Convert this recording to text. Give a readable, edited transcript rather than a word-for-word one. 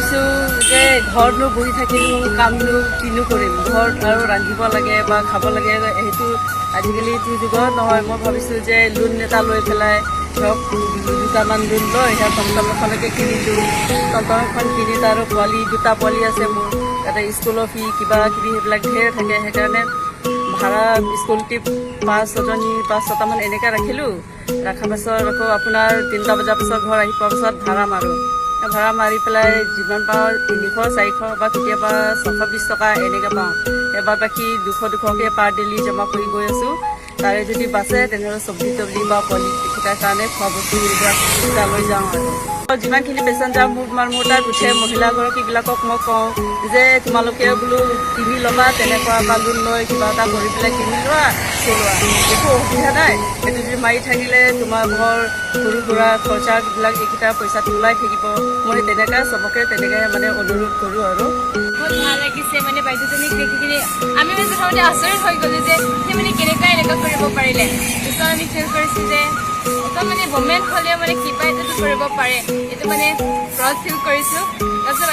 ভাবিছোঁ যে ঘৰতনো বহি থাকিলোঁ কামনো কিনো কৰিম ঘৰত আৰু ৰান্ধিব লাগে বা খাব লাগে সেইটো আজিকালি এইটো যুগত নহয় মই ভাবিছোঁ যে লোন এটা লৈ পেলাই ধৰক দুটামান লোন লৈ সেয়া টমটম এখনকে কিনিলোঁ টমটম এখন কিনি তাৰ দুটা পোৱালি আছে মোৰ তাতে স্কুলৰ ফি কিবা কিবি সেইবিলাক ধেৰ থাকে সেইকাৰণে ভাড়া স্কুল ট্ৰিপ 5-6টামান এনেকৈ ৰাখিলোঁ ৰখাৰ পাছত আকৌ আপোনাৰ 3টা বজাৰ পাছত ঘৰ আহি পোৱাৰ পাছত ভাড়া মাৰোঁ ভাড়া মাৰি পেলাই যিমান পাওঁ 300-400 বা কেতিয়াবা 620 টকা এনেকৈ পাওঁ এবাৰ বাকী 200-200কৈ পাৰ ডেইলি জমা কৰি গৈ আছোঁ তাৰে যদি বাচে তেনেহ'লে চব্জি তব্জি বা পোৱালিকেইটাৰ কাৰণে খোৱা বস্তু এইবিলাক লৈ যাওঁ আৰু যিমানখিনি পেচেঞ্জাৰ মোৰ তাত উঠে মহিলাগৰাকীবিলাকক মই কওঁ যে তোমালোকে বোলো কিনি ল'বা তেনেকুৱা বা লোন লৈ কিবা এটা কৰি পেলাই কিনি লোৱা চলোৱা একো অসুবিধা নাই সেইটো যদি মাৰি থাকিলে তোমাৰ ঘৰ সৰু সুৰা খৰচাবিলাক এইকেইটা পইচাটো ওলাই থাকিব মই তেনেকৈ চবকে তেনেকৈ মানে অনুৰোধ কৰোঁ আৰু বহুত ভাল লাগিছে মানে বাইদেউজনীক দেখি কিনে আমি মানে প্ৰথমতে আচৰিত হৈ গ'লো যে সেই মানে কেনেকুৱা এনেকুৱা কৰিব পাৰিলে পিছত আমি ফিল কৰিছোঁ যে এটা মানে গভমেণ্ট হ'লেও মানে কিবা এটাটো কৰিব পাৰে এইটো মানে প্ৰাউড ফিল কৰিছোঁ তাৰপিছত